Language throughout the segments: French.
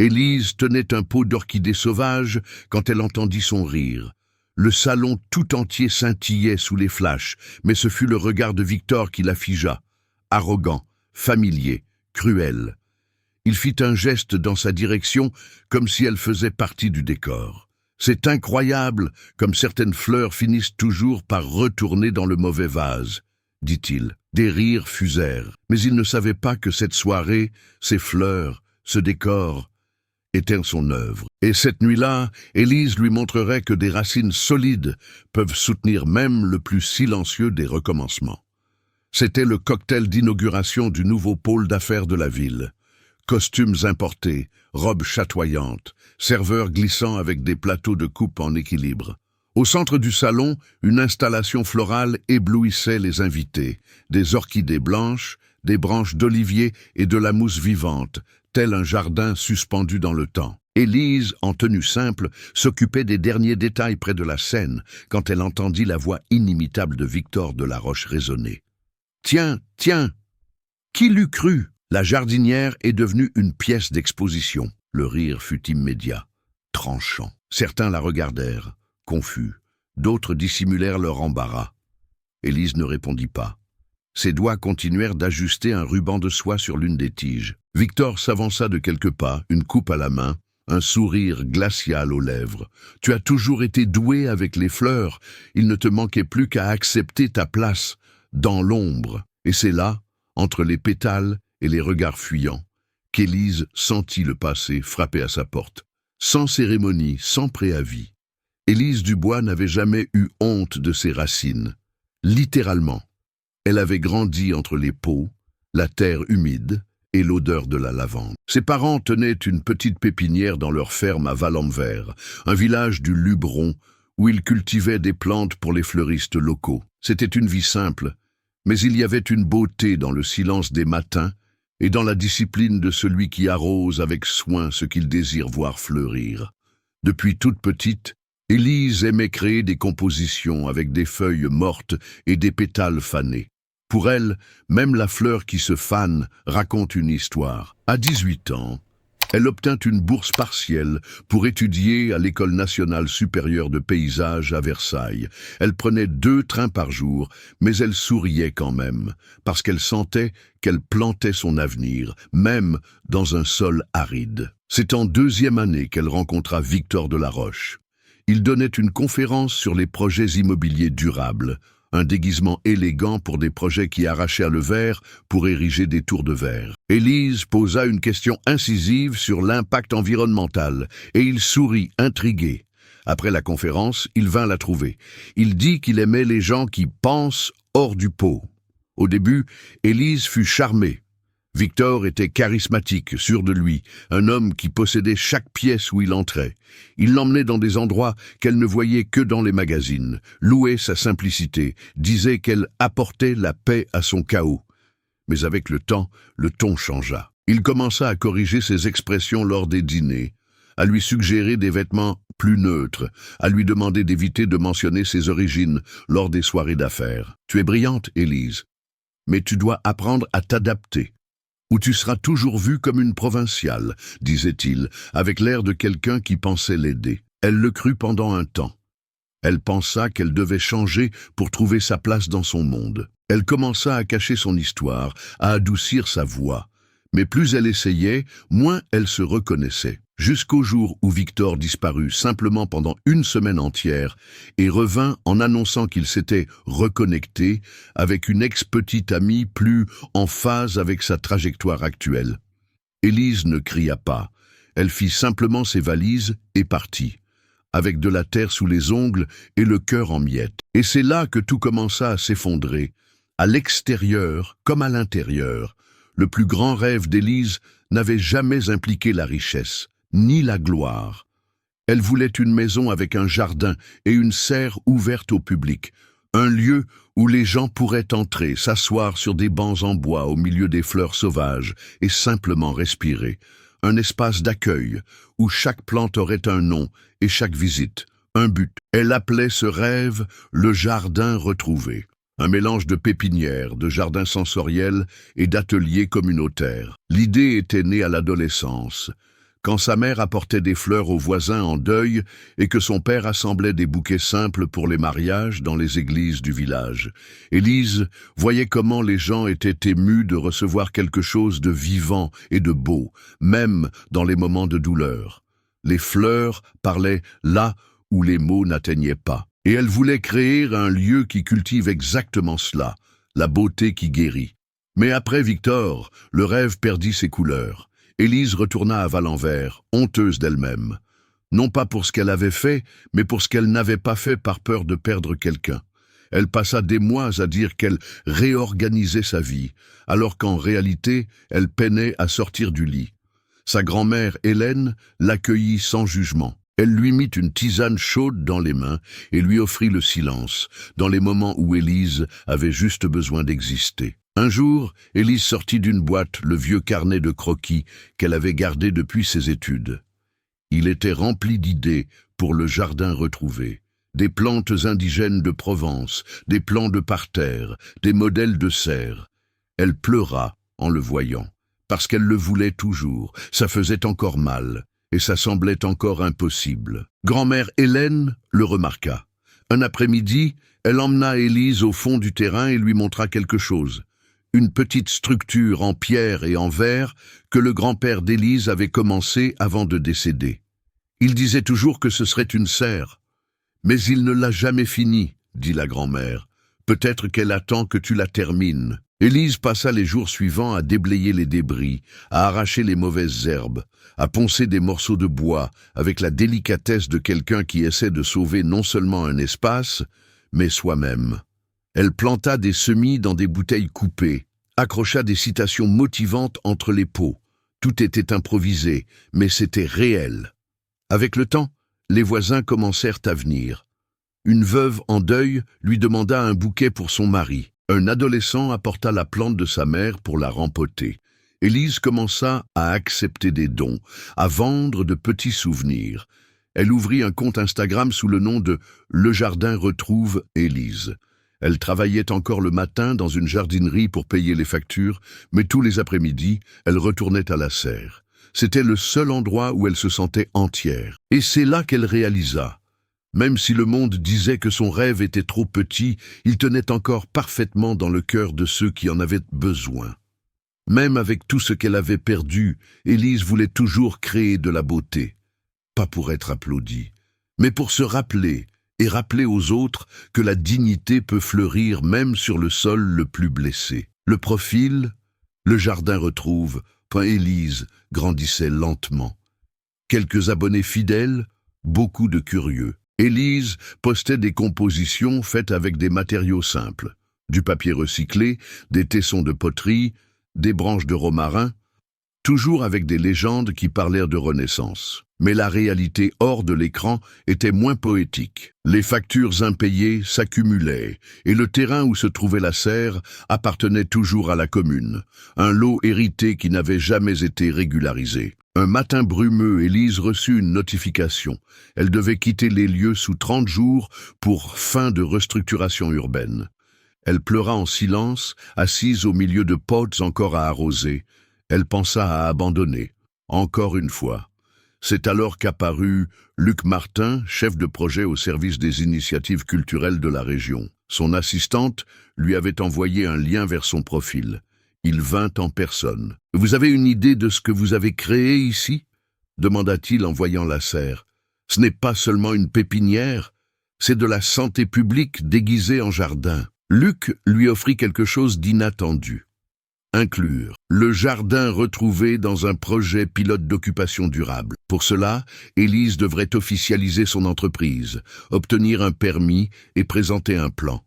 Élise tenait un pot d'orchidées sauvages quand elle entendit son rire. Le salon tout entier scintillait sous les flashs, mais ce fut le regard de Victor qui la figea. Arrogant, familier, cruel. Il fit un geste dans sa direction, comme si elle faisait partie du décor. C'est incroyable, comme certaines fleurs finissent toujours par retourner dans le mauvais vase, dit-il. Des rires fusèrent, mais il ne savait pas que cette soirée, ces fleurs, ce décor, étaient son œuvre. Et cette nuit-là, Élise lui montrerait que des racines solides peuvent soutenir même le plus silencieux des recommencements. C'était le cocktail d'inauguration du nouveau pôle d'affaires de la ville. Costumes importés, robes chatoyantes, serveurs glissant avec des plateaux de coupe en équilibre. Au centre du salon, une installation florale éblouissait les invités. Des orchidées blanches, des branches d'olivier et de la mousse vivante, tel un jardin suspendu dans le temps. Élise, en tenue simple, s'occupait des derniers détails près de la scène quand elle entendit la voix inimitable de Victor de la Roche résonner. « Tiens, tiens! Qui l'eût cru ?» La jardinière est devenue une pièce d'exposition. Le rire fut immédiat, tranchant. Certains la regardèrent, confus. D'autres dissimulèrent leur embarras. Élise ne répondit pas. Ses doigts continuèrent d'ajuster un ruban de soie sur l'une des tiges. Victor s'avança de quelques pas, une coupe à la main, un sourire glacial aux lèvres. « Tu as toujours été doué avec les fleurs. Il ne te manquait plus qu'à accepter ta place, dans l'ombre. » Et c'est là, entre les pétales et les regards fuyants, qu'Élise sentit le passé frapper à sa porte. Sans cérémonie, sans préavis. Élise Dubois n'avait jamais eu honte de ses racines. Littéralement. Elle avait grandi entre les pots, la terre humide et l'odeur de la lavande. Ses parents tenaient une petite pépinière dans leur ferme à Valenvers, un village du Luberon, où ils cultivaient des plantes pour les fleuristes locaux. C'était une vie simple, mais il y avait une beauté dans le silence des matins et dans la discipline de celui qui arrose avec soin ce qu'il désire voir fleurir. Depuis toute petite, Élise aimait créer des compositions avec des feuilles mortes et des pétales fanés. Pour elle, même la fleur qui se fane raconte une histoire. À 18 ans, elle obtint une bourse partielle pour étudier à l'École nationale supérieure de paysage à Versailles. Elle prenait 2 trains par jour, mais elle souriait quand même, parce qu'elle sentait qu'elle plantait son avenir, même dans un sol aride. C'est en 2e année qu'elle rencontra Victor de la Roche. Il donnait une conférence sur les projets immobiliers durables, un déguisement élégant pour des projets qui arrachèrent le verre pour ériger des tours de verre. Élise posa une question incisive sur l'impact environnemental, et il sourit, intrigué. Après la conférence, il vint la trouver. Il dit qu'il aimait les gens qui pensent hors du pot. Au début, Élise fut charmée. Victor était charismatique, sûr de lui, un homme qui possédait chaque pièce où il entrait. Il l'emmenait dans des endroits qu'elle ne voyait que dans les magazines, louait sa simplicité, disait qu'elle apportait la paix à son chaos. Mais avec le temps, le ton changea. Il commença à corriger ses expressions lors des dîners, à lui suggérer des vêtements plus neutres, à lui demander d'éviter de mentionner ses origines lors des soirées d'affaires. « Tu es brillante, Élise, mais tu dois apprendre à t'adapter. Ou tu seras toujours vue comme une provinciale, disait-il, avec l'air de quelqu'un qui pensait l'aider. Elle le crut pendant un temps. Elle pensa qu'elle devait changer pour trouver sa place dans son monde. Elle commença à cacher son histoire, à adoucir sa voix. Mais plus elle essayait, moins elle se reconnaissait. Jusqu'au jour où Victor disparut simplement pendant 1 semaine entière et revint en annonçant qu'il s'était reconnecté avec une ex-petite amie plus en phase avec sa trajectoire actuelle. Élise ne cria pas. Elle fit simplement ses valises et partit, avec de la terre sous les ongles et le cœur en miettes. Et c'est là que tout commença à s'effondrer. À l'extérieur comme à l'intérieur, le plus grand rêve d'Élise n'avait jamais impliqué la richesse, ni la gloire. Elle voulait une maison avec un jardin et une serre ouverte au public, un lieu où les gens pourraient entrer, s'asseoir sur des bancs en bois au milieu des fleurs sauvages et simplement respirer, un espace d'accueil où chaque plante aurait un nom et chaque visite, un but. Elle appelait ce rêve le jardin retrouvé. Un mélange de pépinière, de jardin sensoriel et d'atelier communautaire. L'idée était née à l'adolescence, quand sa mère apportait des fleurs aux voisins en deuil et que son père assemblait des bouquets simples pour les mariages dans les églises du village. Élise voyait comment les gens étaient émus de recevoir quelque chose de vivant et de beau, même dans les moments de douleur. Les fleurs parlaient là où les mots n'atteignaient pas. Et elle voulait créer un lieu qui cultive exactement cela, la beauté qui guérit. Mais après Victor, le rêve perdit ses couleurs. Élise retourna à Valenvers, honteuse d'elle-même. Non pas pour ce qu'elle avait fait, mais pour ce qu'elle n'avait pas fait par peur de perdre quelqu'un. Elle passa des mois à dire qu'elle réorganisait sa vie, alors qu'en réalité, elle peinait à sortir du lit. Sa grand-mère, Hélène, l'accueillit sans jugement. Elle lui mit une tisane chaude dans les mains et lui offrit le silence, dans les moments où Élise avait juste besoin d'exister. Un jour, Élise sortit d'une boîte le vieux carnet de croquis qu'elle avait gardé depuis ses études. Il était rempli d'idées pour le jardin retrouvé. Des plantes indigènes de Provence, des plants de parterre, des modèles de serre. Elle pleura en le voyant, parce qu'elle le voulait toujours, ça faisait encore mal, et ça semblait encore impossible. Grand-mère Hélène le remarqua. Un après-midi, elle emmena Élise au fond du terrain et lui montra quelque chose. Une petite structure en pierre et en verre que le grand-père d'Élise avait commencé avant de décéder. Il disait toujours que ce serait une serre. Mais il ne l'a jamais finie, dit la grand-mère. Peut-être qu'elle attend que tu la termines. Élise passa les jours suivants à déblayer les débris, à arracher les mauvaises herbes, à poncer des morceaux de bois avec la délicatesse de quelqu'un qui essaie de sauver non seulement un espace, mais soi-même. Elle planta des semis dans des bouteilles coupées, accrocha des citations motivantes entre les pots. Tout était improvisé, mais c'était réel. Avec le temps, les voisins commencèrent à venir. Une veuve en deuil lui demanda un bouquet pour son mari. Un adolescent apporta la plante de sa mère pour la rempoter. Élise commença à accepter des dons, à vendre de petits souvenirs. Elle ouvrit un compte Instagram sous le nom de « Le Jardin retrouve Élise ». Elle travaillait encore le matin dans une jardinerie pour payer les factures, mais tous les après-midi, elle retournait à la serre. C'était le seul endroit où elle se sentait entière. Et c'est là qu'elle réalisa. Même si le monde disait que son rêve était trop petit, il tenait encore parfaitement dans le cœur de ceux qui en avaient besoin. Même avec tout ce qu'elle avait perdu, Élise voulait toujours créer de la beauté. Pas pour être applaudie, mais pour se rappeler, et rappeler aux autres que la dignité peut fleurir même sur le sol le plus blessé. Le profil, le jardin retrouve, Élise grandissait lentement. Quelques abonnés fidèles, beaucoup de curieux. Élise postait des compositions faites avec des matériaux simples, du papier recyclé, des tessons de poterie, des branches de romarin, toujours avec des légendes qui parlèrent de renaissance. Mais la réalité hors de l'écran était moins poétique. Les factures impayées s'accumulaient, et le terrain où se trouvait la serre appartenait toujours à la commune, un lot hérité qui n'avait jamais été régularisé. Un matin brumeux, Élise reçut une notification. Elle devait quitter les lieux sous 30 jours pour fin de restructuration urbaine. Elle pleura en silence, assise au milieu de pots encore à arroser. Elle pensa à abandonner, encore une fois. C'est alors qu'apparut Luc Martin, chef de projet au service des initiatives culturelles de la région. Son assistante lui avait envoyé un lien vers son profil. Il vint en personne. « Vous avez une idée de ce que vous avez créé ici ?» demanda-t-il en voyant la serre. « Ce n'est pas seulement une pépinière, c'est de la santé publique déguisée en jardin. » Luc lui offrit quelque chose d'inattendu. Inclure le jardin retrouvé dans un projet pilote d'occupation durable. Pour cela, Élise devrait officialiser son entreprise, obtenir un permis et présenter un plan.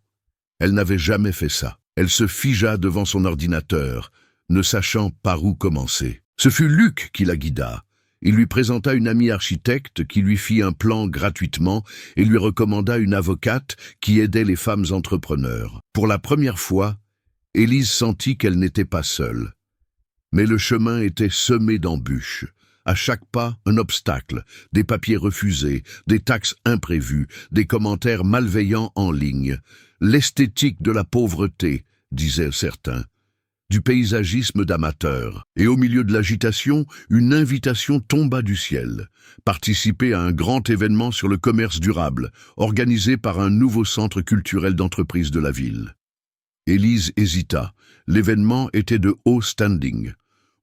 Elle n'avait jamais fait ça. Elle se figea devant son ordinateur, ne sachant par où commencer. Ce fut Luc qui la guida. Il lui présenta une amie architecte qui lui fit un plan gratuitement et lui recommanda une avocate qui aidait les femmes entrepreneurs. Pour la première fois, Élise sentit qu'elle n'était pas seule. Mais le chemin était semé d'embûches. À chaque pas, un obstacle, des papiers refusés, des taxes imprévues, des commentaires malveillants en ligne. L'esthétique de la pauvreté, disaient certains. du paysagisme d'amateur. Et au milieu de l'agitation, une invitation tomba du ciel. Participer à un grand événement sur le commerce durable, organisé par un nouveau centre culturel d'entreprise de la ville. Élise hésita. L'événement était de haut standing.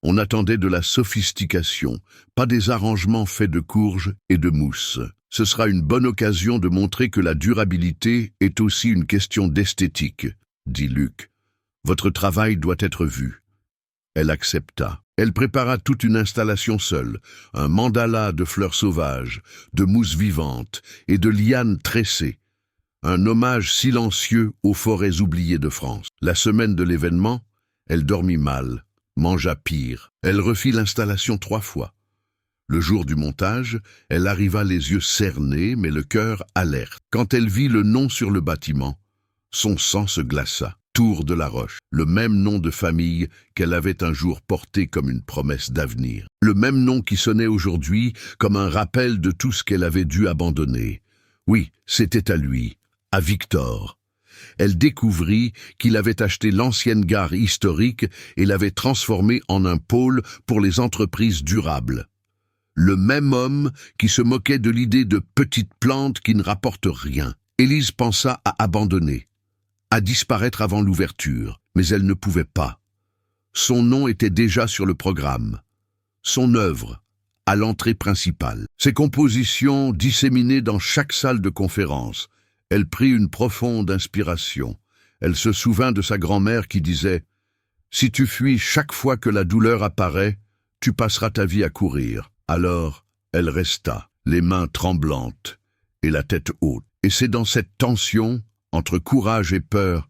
On attendait de la sophistication, pas des arrangements faits de courge et de mousse. Ce sera une bonne occasion de montrer que la durabilité est aussi une question d'esthétique, dit Luc. Votre travail doit être vu. Elle accepta. Elle prépara toute une installation seule, un mandala de fleurs sauvages, de mousse vivante et de lianes tressées. Un hommage silencieux aux forêts oubliées de France. La semaine de l'événement, elle dormit mal, mangea pire. Elle refit l'installation 3 fois. Le jour du montage, elle arriva les yeux cernés, mais le cœur alerte. Quand elle vit le nom sur le bâtiment, son sang se glaça. Tour de la Roche, le même nom de famille qu'elle avait un jour porté comme une promesse d'avenir. Le même nom qui sonnait aujourd'hui comme un rappel de tout ce qu'elle avait dû abandonner. Oui, c'était à lui, à Victor. Elle découvrit qu'il avait acheté l'ancienne gare historique et l'avait transformée en un pôle pour les entreprises durables. Le même homme qui se moquait de l'idée de petites plantes qui ne rapportent rien. Élise pensa à abandonner, à disparaître avant l'ouverture, mais elle ne pouvait pas. Son nom était déjà sur le programme. Son œuvre, à l'entrée principale. Ses compositions disséminées dans chaque salle de conférence. Elle prit une profonde inspiration. Elle se souvint de sa grand-mère qui disait « Si tu fuis chaque fois que la douleur apparaît, tu passeras ta vie à courir. » Alors, elle resta, les mains tremblantes et la tête haute. Et c'est dans cette tension, entre courage et peur,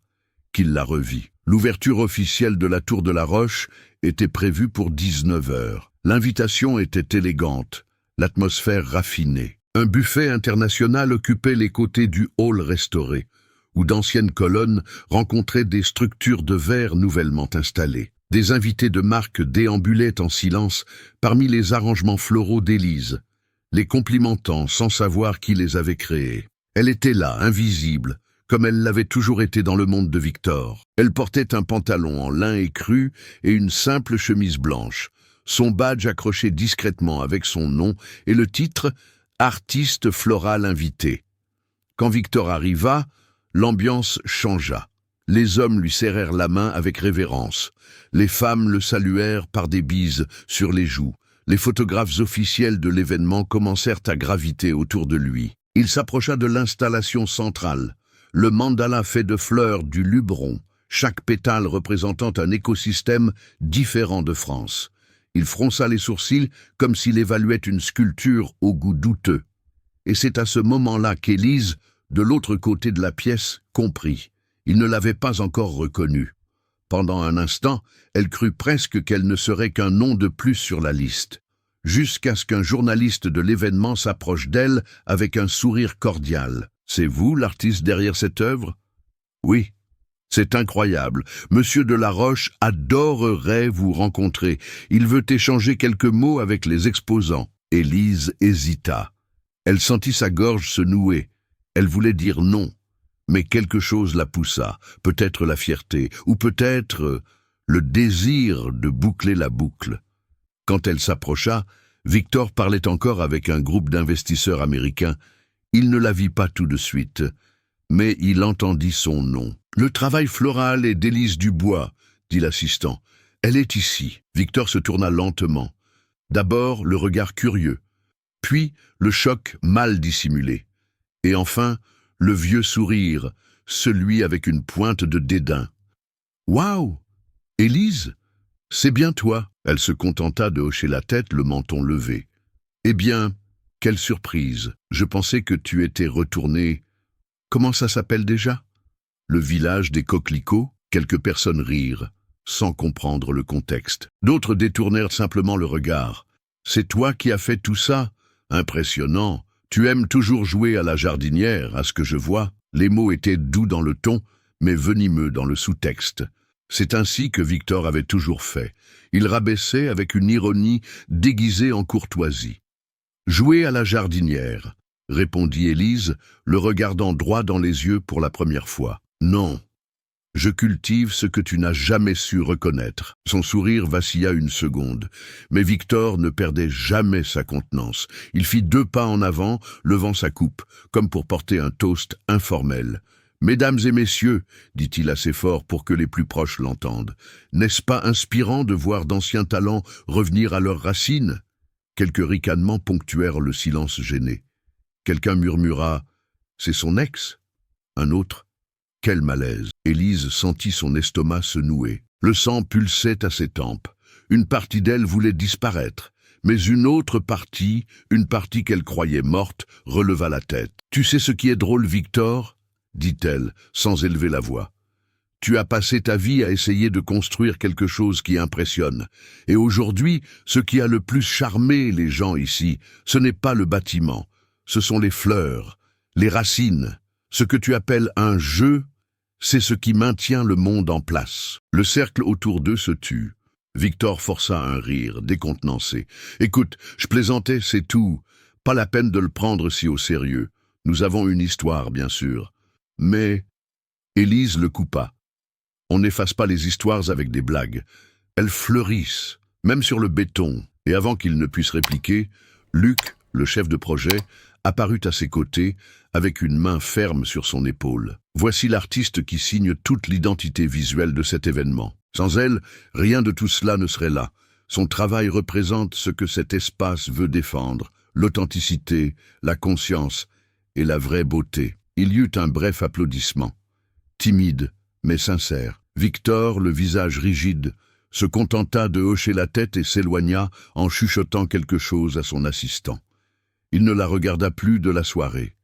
qu'il la revit. L'ouverture officielle de la Tour de la Roche était prévue pour 19 heures. L'invitation était élégante, l'atmosphère raffinée. Un buffet international occupait les côtés du hall restauré, où d'anciennes colonnes rencontraient des structures de verre nouvellement installées. Des invités de marque déambulaient en silence parmi les arrangements floraux d'Élise, les complimentant sans savoir qui les avait créés. Elle était là, invisible, comme elle l'avait toujours été dans le monde de Victor. Elle portait un pantalon en lin écru et une simple chemise blanche, son badge accroché discrètement avec son nom et le titre « Artiste floral invité ». Quand Victor arriva, l'ambiance changea. Les hommes lui serrèrent la main avec révérence. Les femmes le saluèrent par des bises sur les joues. Les photographes officiels de l'événement commencèrent à graviter autour de lui. Il s'approcha de l'installation centrale. Le mandala fait de fleurs du Luberon, chaque pétale représentant un écosystème différent de France. Il fronça les sourcils comme s'il évaluait une sculpture au goût douteux. Et c'est à ce moment-là qu'Élise, de l'autre côté de la pièce, comprit. Il ne l'avait pas encore reconnue. Pendant un instant, elle crut presque qu'elle ne serait qu'un nom de plus sur la liste, jusqu'à ce qu'un journaliste de l'événement s'approche d'elle avec un sourire cordial. « C'est vous l'artiste derrière cette œuvre ?»« Oui. C'est incroyable. Monsieur de la Roche adorerait vous rencontrer. Il veut échanger quelques mots avec les exposants. » Élise hésita. Elle sentit sa gorge se nouer. Elle voulait dire non. Mais quelque chose la poussa, peut-être la fierté, ou peut-être le désir de boucler la boucle. Quand elle s'approcha, Victor parlait encore avec un groupe d'investisseurs américains. Il ne la vit pas tout de suite, mais il entendit son nom. « Le travail floral est d'Élise Dubois, » dit l'assistant. « Elle est ici. » Victor se tourna lentement. D'abord le regard curieux, puis le choc mal dissimulé, et enfin le vieux sourire, celui avec une pointe de dédain. « Waouh! Élise? C'est bien toi !» Elle se contenta de hocher la tête, le menton levé. « Eh bien, quelle surprise! Je pensais que tu étais retourné. Comment ça s'appelle déjà? Le village des coquelicots ?» Quelques personnes rirent, sans comprendre le contexte. D'autres détournèrent simplement le regard. « C'est toi qui as fait tout ça? Impressionnant. Tu aimes toujours jouer à la jardinière, à ce que je vois. » Les mots étaient doux dans le ton, mais venimeux dans le sous-texte. C'est ainsi que Victor avait toujours fait. Il rabaissait avec une ironie déguisée en courtoisie. « Jouer à la jardinière », répondit Élise, le regardant droit dans les yeux pour la première fois. « Non. Je cultive ce que tu n'as jamais su reconnaître. Son sourire vacilla une seconde, mais Victor ne perdait jamais sa contenance. Il fit 2 pas en avant, levant sa coupe, comme pour porter un toast informel. « Mesdames et messieurs, dit-il assez fort pour que les plus proches l'entendent, n'est-ce pas inspirant de voir d'anciens talents revenir à leurs racines ?» Quelques ricanements ponctuèrent le silence gêné. Quelqu'un murmura « C'est son ex ?» Un autre « Quel malaise !» Élise sentit son estomac se nouer. Le sang pulsait à ses tempes. Une partie d'elle voulait disparaître, mais une autre partie, une partie qu'elle croyait morte, releva la tête. « Tu sais ce qui est drôle, Victor ?» dit-elle, sans élever la voix. « Tu as passé ta vie à essayer de construire quelque chose qui impressionne. Et aujourd'hui, ce qui a le plus charmé les gens ici, ce n'est pas le bâtiment, ce sont les fleurs, les racines. Ce que tu appelles un jeu, c'est ce qui maintient le monde en place. » Le cercle autour d'eux se tut. Victor força un rire, décontenancé. « Écoute, je plaisantais, c'est tout. Pas la peine de le prendre si au sérieux. Nous avons une histoire, bien sûr. Mais... » Élise le coupa. « On n'efface pas les histoires avec des blagues. Elles fleurissent, même sur le béton. » Et avant qu'il ne puisse répliquer, Luc, le chef de projet, apparut à ses côtés, avec une main ferme sur son épaule. Voici l'artiste qui signe toute l'identité visuelle de cet événement. Sans elle, rien de tout cela ne serait là. Son travail représente ce que cet espace veut défendre, l'authenticité, la conscience et la vraie beauté. Il y eut un bref applaudissement. Timide, mais sincère. Victor, le visage rigide, se contenta de hocher la tête et s'éloigna en chuchotant quelque chose à son assistant. Il ne la regarda plus de la soirée.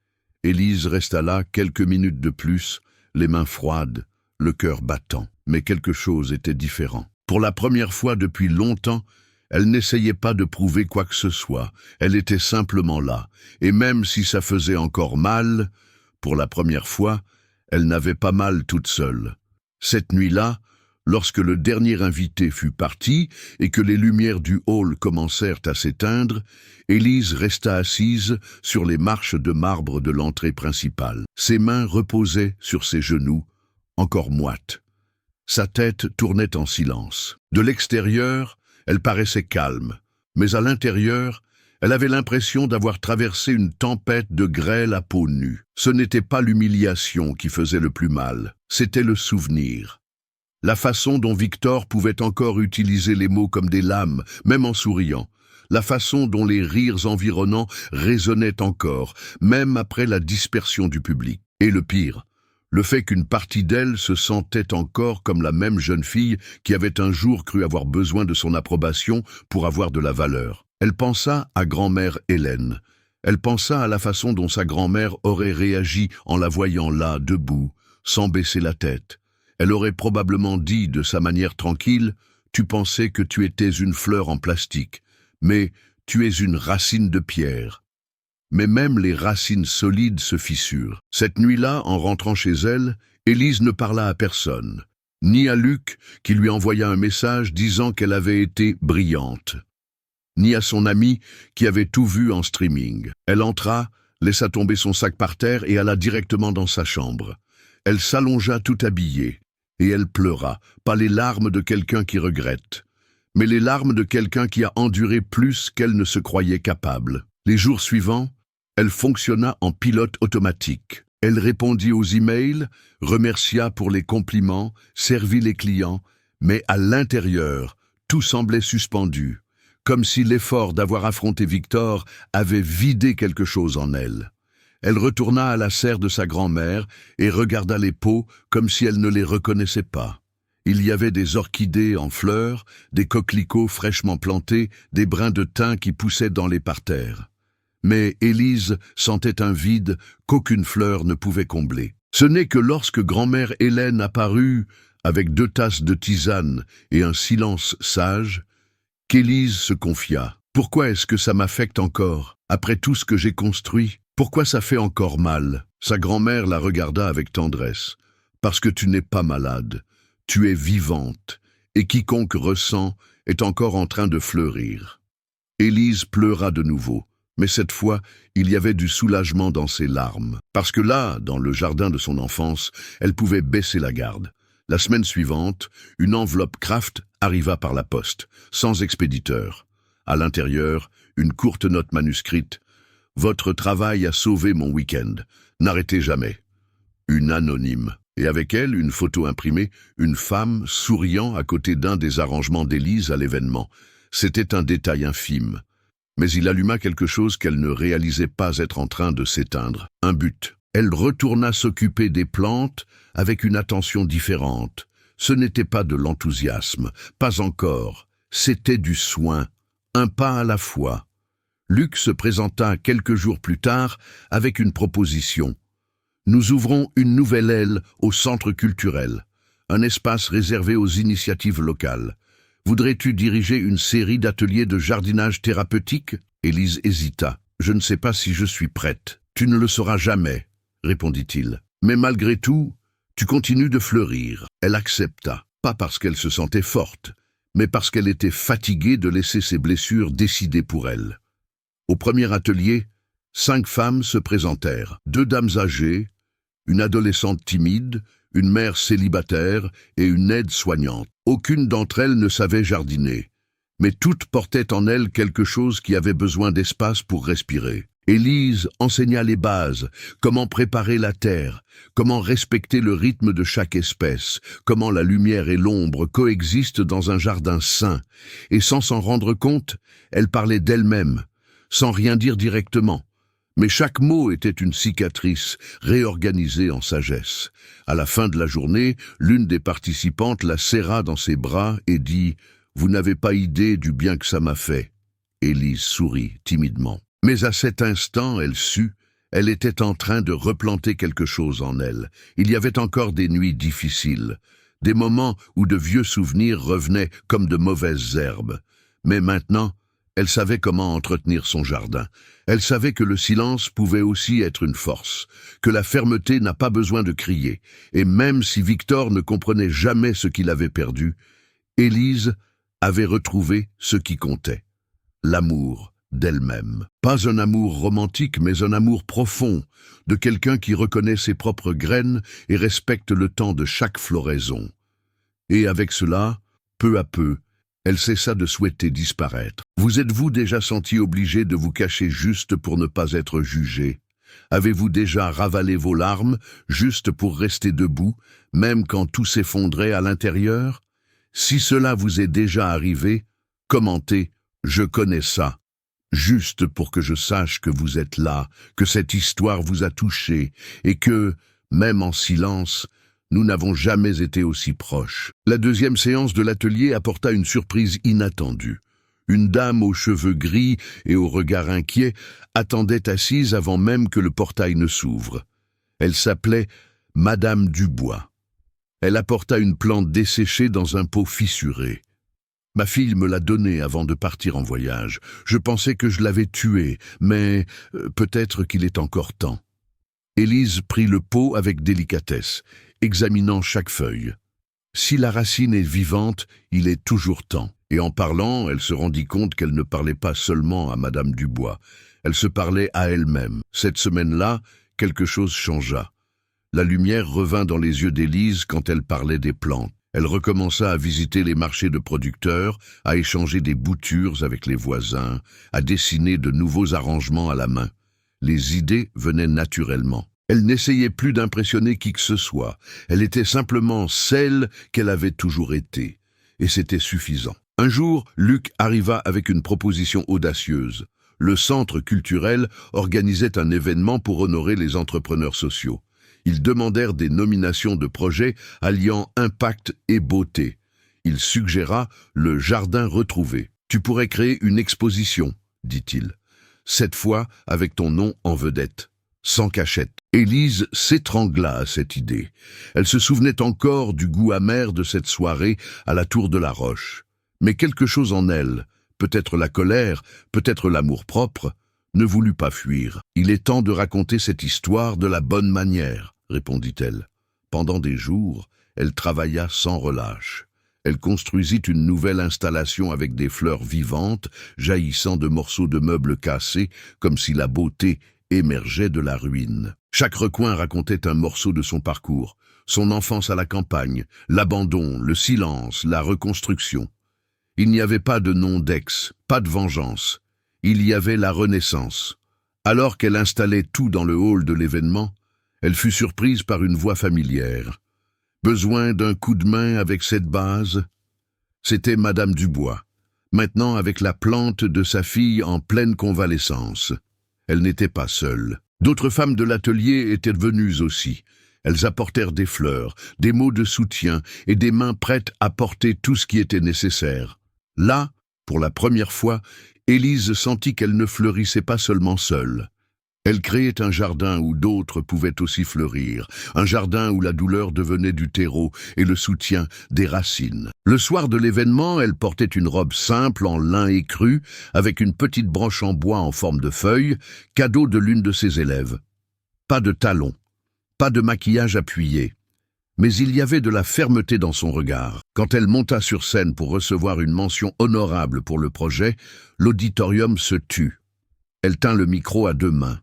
Élise resta là quelques minutes de plus, les mains froides, le cœur battant. Mais quelque chose était différent. Pour la première fois depuis longtemps, elle n'essayait pas de prouver quoi que ce soit. Elle était simplement là. Et même si ça faisait encore mal, pour la première fois, elle n'avait pas mal toute seule. Cette nuit-là, lorsque le dernier invité fut parti et que les lumières du hall commencèrent à s'éteindre, Élise resta assise sur les marches de marbre de l'entrée principale. Ses mains reposaient sur ses genoux, encore moites. Sa tête tournait en silence. De l'extérieur, elle paraissait calme, mais à l'intérieur, elle avait l'impression d'avoir traversé une tempête de grêle à peau nue. Ce n'était pas l'humiliation qui faisait le plus mal, c'était le souvenir. La façon dont Victor pouvait encore utiliser les mots comme des lames, même en souriant. La façon dont les rires environnants résonnaient encore, même après la dispersion du public. Et le pire, le fait qu'une partie d'elle se sentait encore comme la même jeune fille qui avait un jour cru avoir besoin de son approbation pour avoir de la valeur. Elle pensa à grand-mère Hélène. Elle pensa à la façon dont sa grand-mère aurait réagi en la voyant là, debout, sans baisser la tête. Elle aurait probablement dit de sa manière tranquille « Tu pensais que tu étais une fleur en plastique, mais tu es une racine de pierre. » Mais même les racines solides se fissurent. Cette nuit-là, en rentrant chez elle, Élise ne parla à personne, ni à Luc, qui lui envoya un message disant qu'elle avait été brillante, ni à son ami, qui avait tout vu en streaming. Elle entra, laissa tomber son sac par terre et alla directement dans sa chambre. Elle s'allongea tout habillée, et elle pleura, pas les larmes de quelqu'un qui regrette, mais les larmes de quelqu'un qui a enduré plus qu'elle ne se croyait capable. Les jours suivants, elle fonctionna en pilote automatique. Elle répondit aux emails, remercia pour les compliments, servit les clients, mais à l'intérieur, tout semblait suspendu, comme si l'effort d'avoir affronté Victor avait vidé quelque chose en elle. Elle retourna à la serre de sa grand-mère et regarda les pots comme si elle ne les reconnaissait pas. Il y avait des orchidées en fleurs, des coquelicots fraîchement plantés, des brins de thym qui poussaient dans les parterres. Mais Élise sentait un vide qu'aucune fleur ne pouvait combler. Ce n'est que lorsque grand-mère Hélène apparut, avec 2 tasses de tisane et un silence sage, qu'Élise se confia. « Pourquoi est-ce que ça m'affecte encore, après tout ce que j'ai construit ? Pourquoi ça fait encore mal ?» Sa grand-mère la regarda avec tendresse. « Parce que tu n'es pas malade, tu es vivante, et quiconque ressent est encore en train de fleurir. » Élise pleura de nouveau. Mais cette fois, il y avait du soulagement dans ses larmes. Parce que là, dans le jardin de son enfance, elle pouvait baisser la garde. La semaine suivante, une enveloppe Kraft arriva par la poste, sans expéditeur. À l'intérieur, une courte note manuscrite. « Votre travail a sauvé mon week-end. N'arrêtez jamais. » Une anonyme. Et avec elle, une photo imprimée, une femme souriant à côté d'un des arrangements d'Élise à l'événement. C'était un détail infime. Mais il alluma quelque chose qu'elle ne réalisait pas être en train de s'éteindre. Un but. Elle retourna s'occuper des plantes avec une attention différente. Ce n'était pas de l'enthousiasme, pas encore. C'était du soin, un pas à la fois. Luc se présenta quelques jours plus tard avec une proposition. Nous ouvrons une nouvelle aile au centre culturel, un espace réservé aux initiatives locales. Voudrais-tu diriger une série d'ateliers de jardinage thérapeutique? Élise hésita. Je ne sais pas si je suis prête. Tu ne le sauras jamais, répondit-il. Mais malgré tout, tu continues de fleurir. Elle accepta, pas parce qu'elle se sentait forte, mais parce qu'elle était fatiguée de laisser ses blessures décider pour elle. Au premier atelier, 5 femmes se présentèrent, 2 dames âgées, une adolescente timide, une mère célibataire et une aide-soignante. Aucune d'entre elles ne savait jardiner, mais toutes portaient en elles quelque chose qui avait besoin d'espace pour respirer. Élise enseigna les bases, comment préparer la terre, comment respecter le rythme de chaque espèce, comment la lumière et l'ombre coexistent dans un jardin sain, et sans s'en rendre compte, elle parlait d'elle-même, sans rien dire directement. Mais chaque mot était une cicatrice, réorganisée en sagesse. À la fin de la journée, l'une des participantes la serra dans ses bras et dit « Vous n'avez pas idée du bien que ça m'a fait ». Élise sourit timidement. Mais à cet instant, elle sut, elle était en train de replanter quelque chose en elle. Il y avait encore des nuits difficiles, des moments où de vieux souvenirs revenaient comme de mauvaises herbes. Mais maintenant, elle savait comment entretenir son jardin. Elle savait que le silence pouvait aussi être une force, que la fermeté n'a pas besoin de crier. Et même si Victor ne comprenait jamais ce qu'il avait perdu, Élise avait retrouvé ce qui comptait, l'amour d'elle-même. Pas un amour romantique, mais un amour profond, de quelqu'un qui reconnaît ses propres graines et respecte le temps de chaque floraison. Et avec cela, peu à peu, elle cessa de souhaiter disparaître. Vous êtes-vous déjà senti obligé de vous cacher juste pour ne pas être jugé? Avez-vous déjà ravalé vos larmes juste pour rester debout, même quand tout s'effondrait à l'intérieur? Si cela vous est déjà arrivé, commentez « Je connais ça ». Juste pour que je sache que vous êtes là, que cette histoire vous a touché et que, même en silence, nous n'avons jamais été aussi proches. La deuxième séance de l'atelier apporta une surprise inattendue. Une dame aux cheveux gris et au regard inquiet attendait assise avant même que le portail ne s'ouvre. Elle s'appelait Madame Dubois. Elle apporta une plante desséchée dans un pot fissuré. Ma fille me l'a donnée avant de partir en voyage. Je pensais que je l'avais tuée, mais peut-être qu'il est encore temps. Élise prit le pot avec délicatesse, examinant chaque feuille. Si la racine est vivante, il est toujours temps. Et en parlant, elle se rendit compte qu'elle ne parlait pas seulement à Madame Dubois. Elle se parlait à elle-même. Cette semaine-là, quelque chose changea. La lumière revint dans les yeux d'Élise quand elle parlait des plantes. Elle recommença à visiter les marchés de producteurs, à échanger des boutures avec les voisins, à dessiner de nouveaux arrangements à la main. Les idées venaient naturellement. Elle n'essayait plus d'impressionner qui que ce soit. Elle était simplement celle qu'elle avait toujours été. Et c'était suffisant. Un jour, Luc arriva avec une proposition audacieuse. Le centre culturel organisait un événement pour honorer les entrepreneurs sociaux. Ils demandèrent des nominations de projets alliant impact et beauté. Il suggéra le jardin retrouvé. « Tu pourrais créer une exposition », dit-il. « Cette fois avec ton nom en vedette, sans cachette. » Élise s'étrangla à cette idée. Elle se souvenait encore du goût amer de cette soirée à la Tour de la Roche. Mais quelque chose en elle, peut-être la colère, peut-être l'amour-propre, ne voulut pas fuir. « Il est temps de raconter cette histoire de la bonne manière », répondit-elle. Pendant des jours, elle travailla sans relâche. Elle construisit une nouvelle installation avec des fleurs vivantes, jaillissant de morceaux de meubles cassés, comme si la beauté émergeait de la ruine. Chaque recoin racontait un morceau de son parcours, son enfance à la campagne, l'abandon, le silence, la reconstruction. Il n'y avait pas de nom d'ex, pas de vengeance. Il y avait la renaissance. Alors qu'elle installait tout dans le hall de l'événement, elle fut surprise par une voix familière. Besoin d'un coup de main avec cette base? C'était Madame Dubois, maintenant avec la plante de sa fille en pleine convalescence. Elle n'était pas seule. D'autres femmes de l'atelier étaient venues aussi. Elles apportèrent des fleurs, des mots de soutien et des mains prêtes à porter tout ce qui était nécessaire. Là, pour la première fois, Élise sentit qu'elle ne fleurissait pas seulement seule. Elle créait un jardin où d'autres pouvaient aussi fleurir, un jardin où la douleur devenait du terreau et le soutien des racines. Le soir de l'événement, elle portait une robe simple en lin écru, avec une petite broche en bois en forme de feuille, cadeau de l'une de ses élèves. Pas de talons, pas de maquillage appuyé. Mais il y avait de la fermeté dans son regard. Quand elle monta sur scène pour recevoir une mention honorable pour le projet, l'auditorium se tut. Elle tint le micro à 2 mains.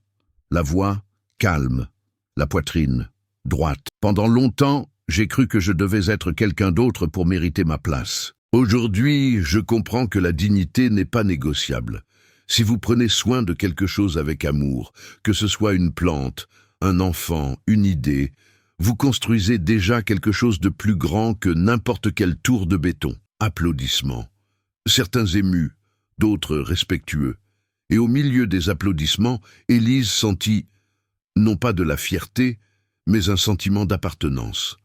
La voix, calme, la poitrine, droite. Pendant longtemps, j'ai cru que je devais être quelqu'un d'autre pour mériter ma place. Aujourd'hui, je comprends que la dignité n'est pas négociable. Si vous prenez soin de quelque chose avec amour, que ce soit une plante, un enfant, une idée, vous construisez déjà quelque chose de plus grand que n'importe quelle tour de béton. Applaudissements. Certains émus, d'autres respectueux. Et au milieu des applaudissements, Élise sentit, non pas de la fierté, mais un sentiment d'appartenance.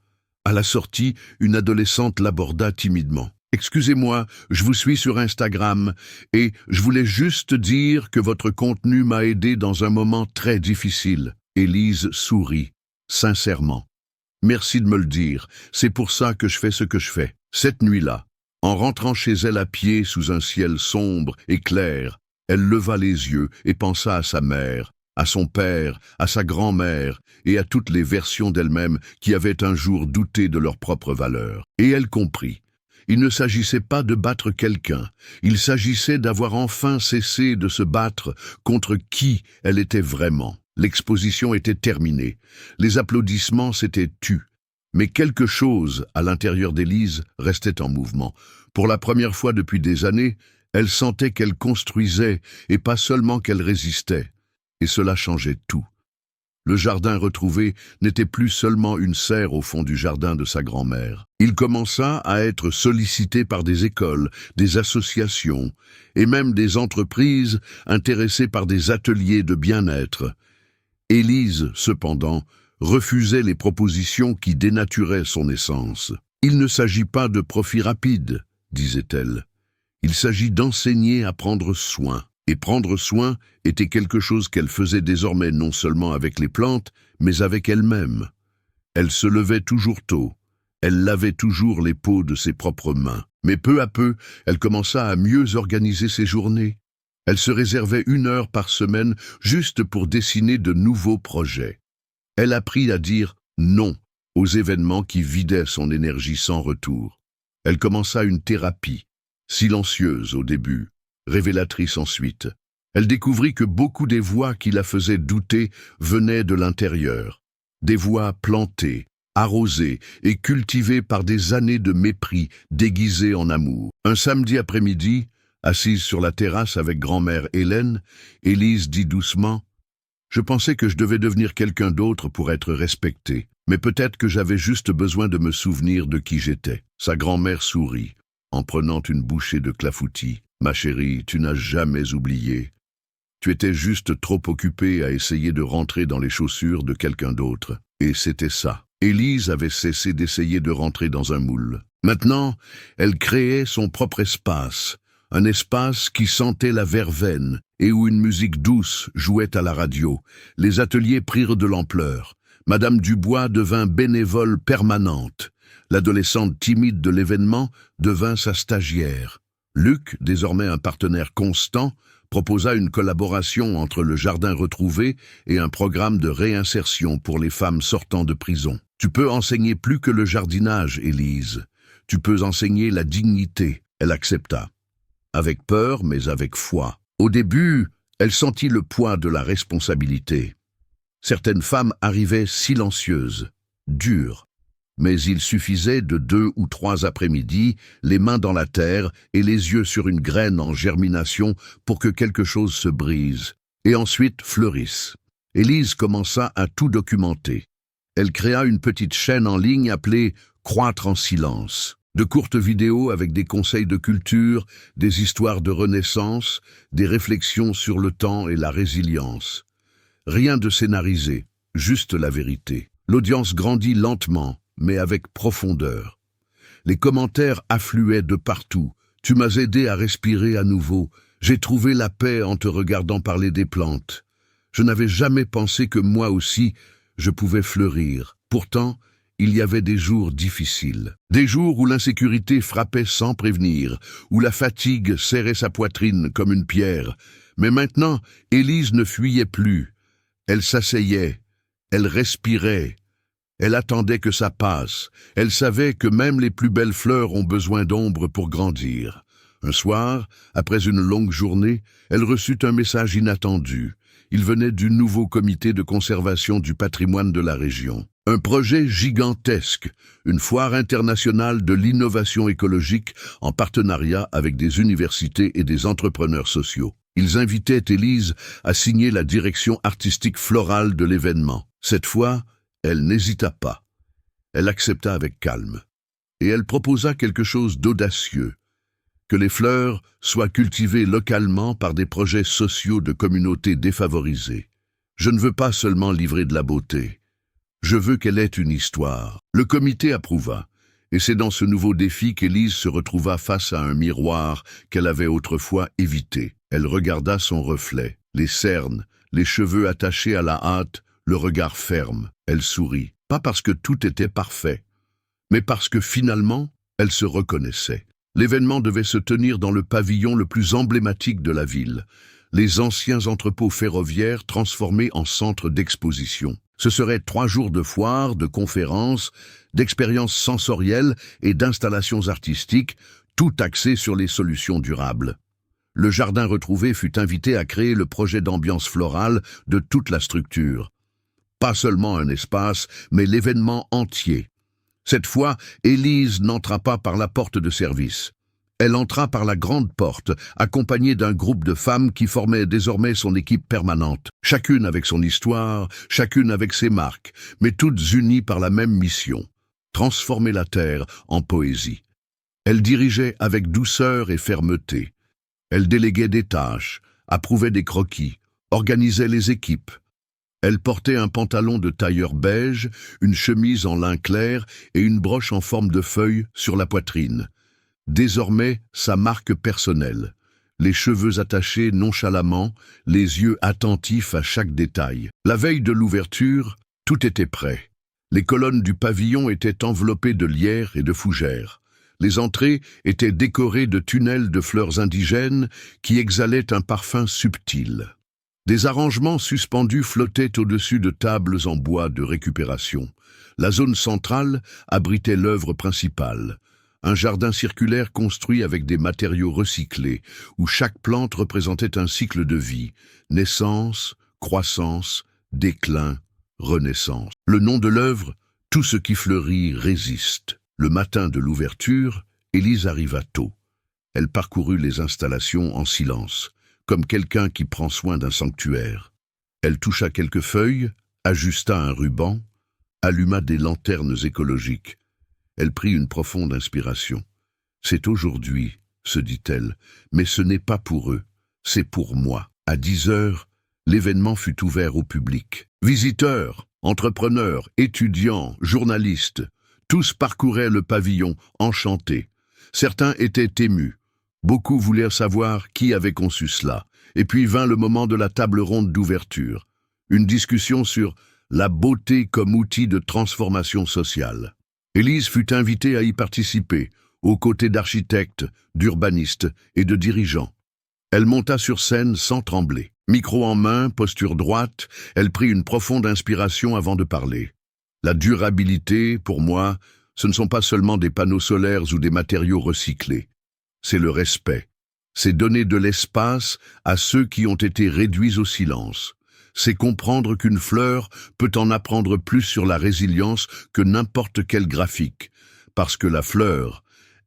À la sortie, une adolescente l'aborda timidement. « Excusez-moi, je vous suis sur Instagram et je voulais juste dire que votre contenu m'a aidé dans un moment très difficile. » Élise sourit, sincèrement. « Merci de me le dire, c'est pour ça que je fais ce que je fais. » Cette nuit-là, en rentrant chez elle à pied sous un ciel sombre et clair, elle leva les yeux et pensa à sa mère, à son père, à sa grand-mère et à toutes les versions d'elle-même qui avaient un jour douté de leur propre valeur. Et elle comprit. Il ne s'agissait pas de battre quelqu'un, il s'agissait d'avoir enfin cessé de se battre contre qui elle était vraiment. L'exposition était terminée, les applaudissements s'étaient tus. Mais quelque chose, à l'intérieur d'Élise, restait en mouvement. Pour la première fois depuis des années, elle sentait qu'elle construisait et pas seulement qu'elle résistait. Et cela changeait tout. Le jardin retrouvé n'était plus seulement une serre au fond du jardin de sa grand-mère. Il commença à être sollicité par des écoles, des associations et même des entreprises intéressées par des ateliers de bien-être. Élise, cependant, refusait les propositions qui dénaturaient son essence. « Il ne s'agit pas de profit rapide, » disait-elle. « Il s'agit d'enseigner à prendre soin. » Et prendre soin était quelque chose qu'elle faisait désormais non seulement avec les plantes, mais avec elle-même. Elle se levait toujours tôt. Elle lavait toujours les peaux de ses propres mains. Mais peu à peu, elle commença à mieux organiser ses journées. Elle se réservait 1 heure par semaine juste pour dessiner de nouveaux projets. Elle apprit à dire non aux événements qui vidaient son énergie sans retour. Elle commença une thérapie, silencieuse au début, révélatrice ensuite. Elle découvrit que beaucoup des voix qui la faisaient douter venaient de l'intérieur. Des voix plantées, arrosées et cultivées par des années de mépris déguisées en amour. Un samedi après-midi, assise sur la terrasse avec grand-mère Hélène, Élise dit doucement « Je pensais que je devais devenir quelqu'un d'autre pour être respectée, mais peut-être que j'avais juste besoin de me souvenir de qui j'étais. » Sa grand-mère sourit, en prenant une bouchée de clafoutis. « Ma chérie, tu n'as jamais oublié. Tu étais juste trop occupée à essayer de rentrer dans les chaussures de quelqu'un d'autre. » Et c'était ça. Élise avait cessé d'essayer de rentrer dans un moule. Maintenant, elle créait son propre espace, un espace qui sentait la verveine et où une musique douce jouait à la radio. Les ateliers prirent de l'ampleur. Madame Dubois devint bénévole permanente. L'adolescente timide de l'événement devint sa stagiaire. Luc, désormais un partenaire constant, proposa une collaboration entre le jardin retrouvé et un programme de réinsertion pour les femmes sortant de prison. « Tu peux enseigner plus que le jardinage, Élise. Tu peux enseigner la dignité. » Elle accepta. Avec peur, mais avec foi. Au début, elle sentit le poids de la responsabilité. Certaines femmes arrivaient silencieuses, dures. Mais il suffisait de 2 ou 3 après-midi, les mains dans la terre et les yeux sur une graine en germination pour que quelque chose se brise, et ensuite fleurisse. Élise commença à tout documenter. Elle créa une petite chaîne en ligne appelée « Croître en silence ». De courtes vidéos avec des conseils de culture, des histoires de renaissance, des réflexions sur le temps et la résilience. Rien de scénarisé, juste la vérité. L'audience grandit lentement, mais avec profondeur. Les commentaires affluaient de partout. « Tu m'as aidé à respirer à nouveau. J'ai trouvé la paix en te regardant parler des plantes. Je n'avais jamais pensé que moi aussi, je pouvais fleurir. Pourtant, il y avait des jours difficiles. Des jours où l'insécurité frappait sans prévenir, où la fatigue serrait sa poitrine comme une pierre. Mais maintenant, Élise ne fuyait plus. Elle s'asseyait, elle respirait, elle attendait que ça passe. Elle savait que même les plus belles fleurs ont besoin d'ombre pour grandir. Un soir, après une longue journée, elle reçut un message inattendu. Il venait du nouveau comité de conservation du patrimoine de la région. Un projet gigantesque, une foire internationale de l'innovation écologique en partenariat avec des universités et des entrepreneurs sociaux. Ils invitaient Élise à signer la direction artistique florale de l'événement. Cette fois, elle n'hésita pas. Elle accepta avec calme. Et elle proposa quelque chose d'audacieux. Que les fleurs soient cultivées localement par des projets sociaux de communautés défavorisées. Je ne veux pas seulement livrer de la beauté. Je veux qu'elle ait une histoire. Le comité approuva, et c'est dans ce nouveau défi qu'Élise se retrouva face à un miroir qu'elle avait autrefois évité. Elle regarda son reflet, les cernes, les cheveux attachés à la hâte, le regard ferme. Elle sourit, pas parce que tout était parfait, mais parce que finalement, elle se reconnaissait. L'événement devait se tenir dans le pavillon le plus emblématique de la ville, les anciens entrepôts ferroviaires transformés en centre d'exposition. Ce seraient 3 jours de foires, de conférences, d'expériences sensorielles et d'installations artistiques, tout axé sur les solutions durables. Le jardin retrouvé fut invité à créer le projet d'ambiance florale de toute la structure. Pas seulement un espace, mais l'événement entier. Cette fois, Élise n'entra pas par la porte de service. Elle entra par la grande porte, accompagnée d'un groupe de femmes qui formaient désormais son équipe permanente. Chacune avec son histoire, chacune avec ses marques, mais toutes unies par la même mission, transformer la terre en poésie. Elle dirigeait avec douceur et fermeté. Elle déléguait des tâches, approuvait des croquis, organisait les équipes. Elle portait un pantalon de tailleur beige, une chemise en lin clair et une broche en forme de feuille sur la poitrine. Désormais, sa marque personnelle. Les cheveux attachés nonchalamment, les yeux attentifs à chaque détail. La veille de l'ouverture, tout était prêt. Les colonnes du pavillon étaient enveloppées de lierre et de fougères. Les entrées étaient décorées de tunnels de fleurs indigènes qui exhalaient un parfum subtil. Des arrangements suspendus flottaient au-dessus de tables en bois de récupération. La zone centrale abritait l'œuvre principale, un jardin circulaire construit avec des matériaux recyclés, où chaque plante représentait un cycle de vie, naissance, croissance, déclin, renaissance. Le nom de l'œuvre, tout ce qui fleurit résiste. Le matin de l'ouverture, Élise arriva tôt. Elle parcourut les installations en silence, comme quelqu'un qui prend soin d'un sanctuaire. Elle toucha quelques feuilles, ajusta un ruban, alluma des lanternes écologiques. Elle prit une profonde inspiration. « C'est aujourd'hui, » se dit-elle, « mais ce n'est pas pour eux, c'est pour moi. » À 10 heures, l'événement fut ouvert au public. Visiteurs, entrepreneurs, étudiants, journalistes, tous parcouraient le pavillon, enchantés. Certains étaient émus. Beaucoup voulèrent savoir qui avait conçu cela. Et puis vint le moment de la table ronde d'ouverture. Une discussion sur la beauté comme outil de transformation sociale. Élise fut invitée à y participer, aux côtés d'architectes, d'urbanistes et de dirigeants. Elle monta sur scène sans trembler. Micro en main, posture droite, elle prit une profonde inspiration avant de parler. La durabilité, pour moi, ce ne sont pas seulement des panneaux solaires ou des matériaux recyclés. C'est le respect. C'est donner de l'espace à ceux qui ont été réduits au silence. c'est comprendre qu'une fleur peut en apprendre plus sur la résilience que n'importe quel graphique. Parce que la fleur,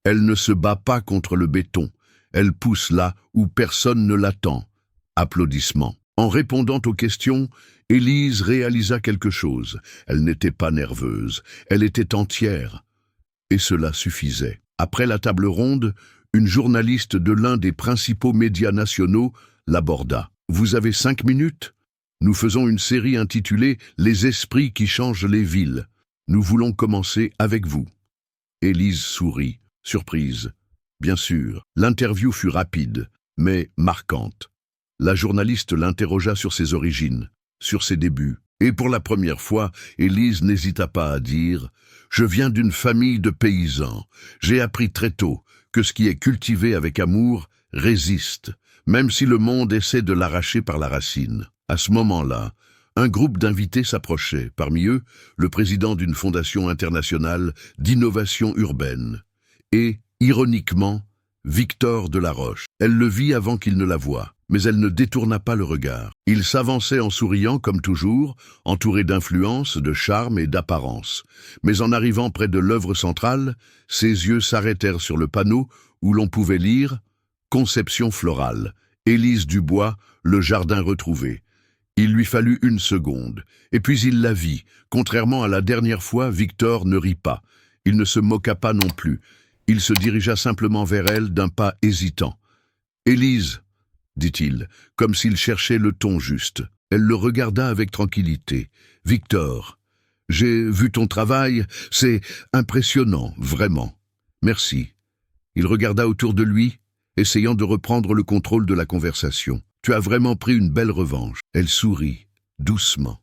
elle ne se bat pas contre le béton, elle pousse là où personne ne l'attend. Applaudissements. En répondant aux questions, Élise réalisa quelque chose. Elle n'était pas nerveuse, elle était entière. Et cela suffisait. Après la table ronde, une journaliste de l'un des principaux médias nationaux l'aborda. « Vous avez 5 minutes ? Nous faisons une série intitulée « Les esprits qui changent les villes ». Nous voulons commencer avec vous. Élise sourit, surprise. Bien sûr, l'interview fut rapide, mais marquante. La journaliste l'interrogea sur ses origines, sur ses débuts. Et pour la première fois, Élise n'hésita pas à dire « Je viens d'une famille de paysans. J'ai appris très tôt que ce qui est cultivé avec amour résiste, même si le monde essaie de l'arracher par la racine. » À ce moment-là, un groupe d'invités s'approchait, parmi eux, le président d'une fondation internationale d'innovation urbaine. Et, ironiquement, Victor Delaroche. Elle le vit avant qu'il ne la voie, mais elle ne détourna pas le regard. Il s'avançait en souriant comme toujours, entouré d'influence, de charme et d'apparence. Mais en arrivant près de l'œuvre centrale, ses yeux s'arrêtèrent sur le panneau où l'on pouvait lire « Conception florale, Élise Dubois, le jardin retrouvé ». Il lui fallut 1 seconde, et puis il la vit. Contrairement à la dernière fois, Victor ne rit pas. Il ne se moqua pas non plus. Il se dirigea simplement vers elle d'un pas hésitant. « Élise », dit-il, comme s'il cherchait le ton juste. Elle le regarda avec tranquillité. « Victor, j'ai vu ton travail, c'est impressionnant, vraiment. Merci. » Il regarda autour de lui, essayant de reprendre le contrôle de la conversation. « Tu as vraiment pris une belle revanche. » Elle sourit, doucement.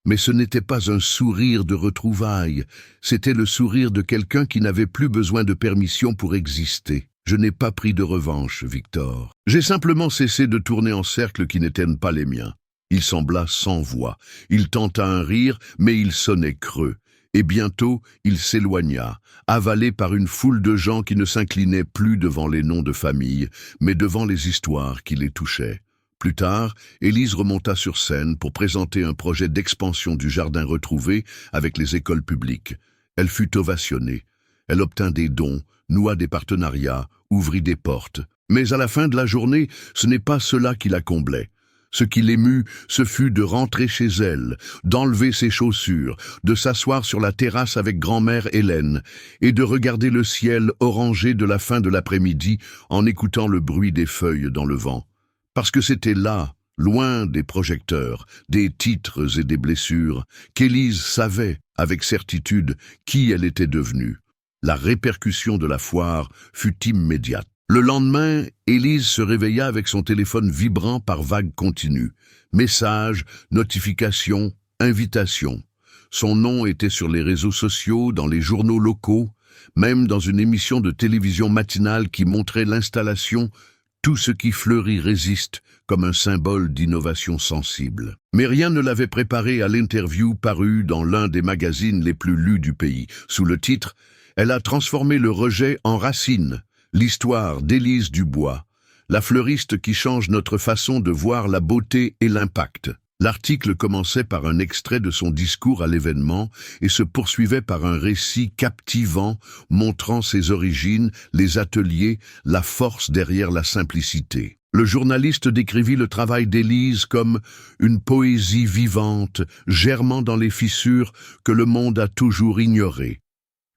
Mais ce n'était pas un sourire de retrouvailles, c'était le sourire de quelqu'un qui n'avait plus besoin de permission pour exister. « Je n'ai pas pris de revanche, Victor. J'ai simplement cessé de tourner en cercles qui n'étaient pas les miens. » Il sembla sans voix. Il tenta un rire, mais il sonnait creux. Et bientôt, il s'éloigna, avalé par une foule de gens qui ne s'inclinaient plus devant les noms de famille, mais devant les histoires qui les touchaient. Plus tard, Élise remonta sur scène pour présenter un projet d'expansion du jardin retrouvé avec les écoles publiques. Elle fut ovationnée. Elle obtint des dons, noua des partenariats, ouvrit des portes. Mais à la fin de la journée, ce n'est pas cela qui la comblait. Ce qui l'émut, ce fut de rentrer chez elle, d'enlever ses chaussures, de s'asseoir sur la terrasse avec grand-mère Hélène et de regarder le ciel orangé de la fin de l'après-midi en écoutant le bruit des feuilles dans le vent. Parce que c'était là, loin des projecteurs, des titres et des blessures, qu'Élise savait, avec certitude, qui elle était devenue. La répercussion de la foire fut immédiate. Le lendemain, Élise se réveilla avec son téléphone vibrant par vagues continues. Messages, notifications, invitations. Son nom était sur les réseaux sociaux, dans les journaux locaux, même dans une émission de télévision matinale qui montrait l'installation « Tout ce qui fleurit résiste » comme un symbole d'innovation sensible. Mais rien ne l'avait préparée à l'interview parue dans l'un des magazines les plus lus du pays. Sous le titre « Elle a transformé le rejet en racine ». L'histoire d'Élise Dubois, la fleuriste qui change notre façon de voir la beauté et l'impact. L'article commençait par un extrait de son discours à l'événement et se poursuivait par un récit captivant montrant ses origines, les ateliers, la force derrière la simplicité. Le journaliste décrivit le travail d'Élise comme une poésie vivante, germant dans les fissures que le monde a toujours ignorées.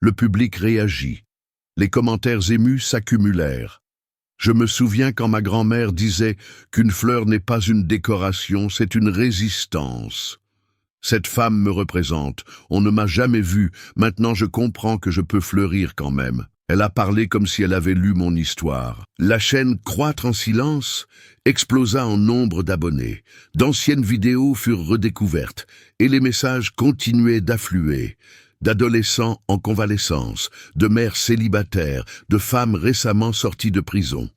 Le public réagit. Les commentaires émus s'accumulèrent. Je me souviens quand ma grand-mère disait qu'une fleur n'est pas une décoration, c'est une résistance. Cette femme me représente. On ne m'a jamais vu. Maintenant je comprends que je peux fleurir quand même. Elle a parlé comme si elle avait lu mon histoire. La chaîne Croître en silence explosa en nombre d'abonnés. D'anciennes vidéos furent redécouvertes et les messages continuaient d'affluer. D'adolescents en convalescence, de mères célibataires, de femmes récemment sorties de prison.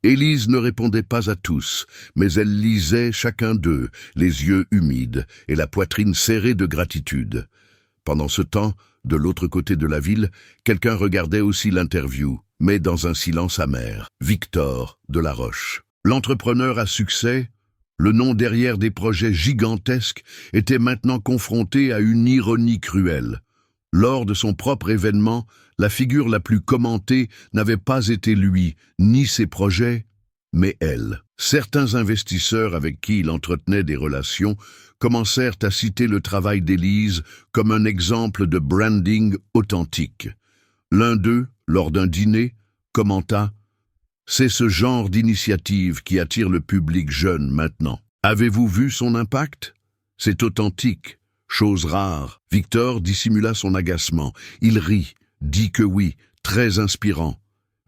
Élise ne répondait pas à tous, mais elle lisait chacun d'eux, les yeux humides et la poitrine serrée de gratitude. Pendant ce temps, de l'autre côté de la ville, quelqu'un regardait aussi l'interview, mais dans un silence amer. Victor Delaroche. L'entrepreneur à succès, Le nom derrière des projets gigantesques était maintenant confronté à une ironie cruelle. Lors de son propre événement, la figure la plus commentée n'avait pas été lui, ni ses projets, mais elle. Certains investisseurs avec qui il entretenait des relations commencèrent à citer le travail d'Élise comme un exemple de branding authentique. L'un d'eux, lors d'un dîner, commenta « C'est ce genre d'initiative qui attire le public jeune maintenant. Avez-vous vu son impact? C'est authentique, chose rare. » Victor dissimula son agacement. Il rit, dit que oui, très inspirant.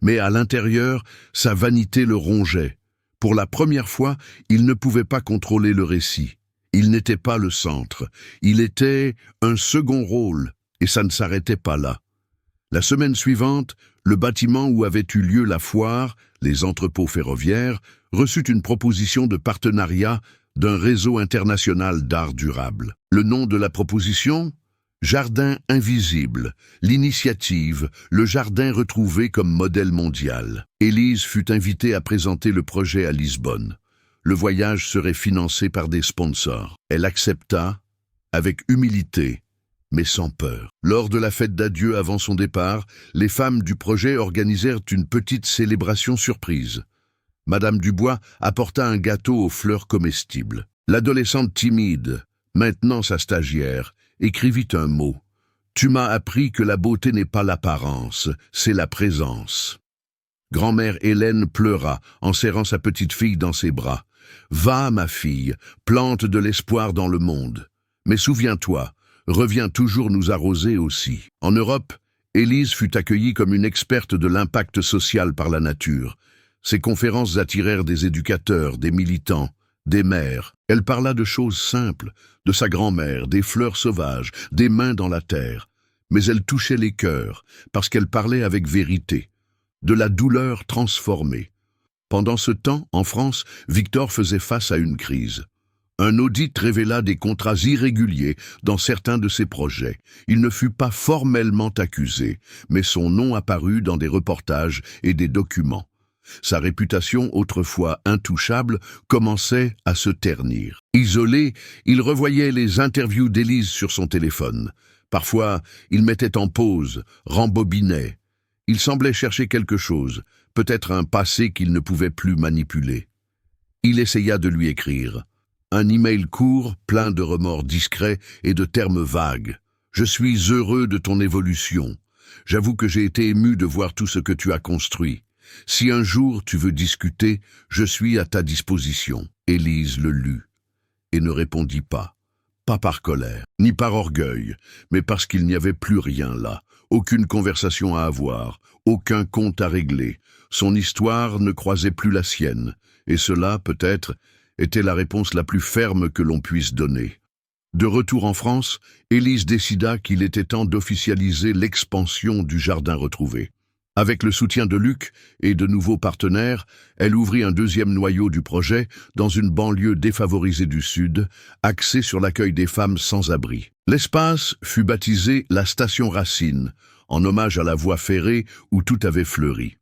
Mais à l'intérieur, sa vanité le rongeait. Pour la première fois, il ne pouvait pas contrôler le récit. Il n'était pas le centre. Il était un second rôle, et ça ne s'arrêtait pas là. La semaine suivante, le bâtiment où avait eu lieu la foire, les entrepôts ferroviaires, reçut une proposition de partenariat d'un réseau international d'art durable. Le nom de la proposition? Jardin invisible, l'initiative, le jardin retrouvé comme modèle mondial. Élise fut invitée à présenter le projet à Lisbonne. Le voyage serait financé par des sponsors. Elle accepta, avec humilité, mais sans peur. Lors de la fête d'adieu avant son départ, les femmes du projet organisèrent une petite célébration surprise. Madame Dubois apporta un gâteau aux fleurs comestibles. L'adolescente timide, maintenant sa stagiaire, écrivit un mot. « Tu m'as appris que la beauté n'est pas l'apparence, c'est la présence. » Grand-mère Hélène pleura en serrant sa petite fille dans ses bras. « Va, ma fille, plante de l'espoir dans le monde. Mais souviens-toi, reviens toujours nous arroser aussi. » En Europe, Élise fut accueillie comme une experte de l'impact social par la nature. Ses conférences attirèrent des éducateurs, des militants, des mères. Elle parla de choses simples, de sa grand-mère, des fleurs sauvages, des mains dans la terre. Mais elle touchait les cœurs, parce qu'elle parlait avec vérité, de la douleur transformée. Pendant ce temps, en France, Victor faisait face à une crise. Un audit révéla des contrats irréguliers dans certains de ses projets. Il ne fut pas formellement accusé, mais son nom apparut dans des reportages et des documents. Sa réputation, autrefois intouchable, commençait à se ternir. Isolé, il revoyait les interviews d'Élise sur son téléphone. Parfois, il mettait en pause, rembobinait. Il semblait chercher quelque chose, peut-être un passé qu'il ne pouvait plus manipuler. Il essaya de lui écrire. Un email court, plein de remords discrets et de termes vagues. « Je suis heureux de ton évolution. J'avoue que j'ai été ému de voir tout ce que tu as construit. Si un jour tu veux discuter, je suis à ta disposition. » Élise le lut et ne répondit pas. Pas par colère, ni par orgueil, mais parce qu'il n'y avait plus rien là. Aucune conversation à avoir, aucun compte à régler. Son histoire ne croisait plus la sienne, et cela, peut-être, était la réponse la plus ferme que l'on puisse donner. De retour en France, Élise décida qu'il était temps d'officialiser l'expansion du jardin retrouvé. Avec le soutien de Luc et de nouveaux partenaires, elle ouvrit un deuxième noyau du projet dans une banlieue défavorisée du Sud, axée sur l'accueil des femmes sans abri. L'espace fut baptisé la Station Racine, en hommage à la voie ferrée où tout avait fleuri.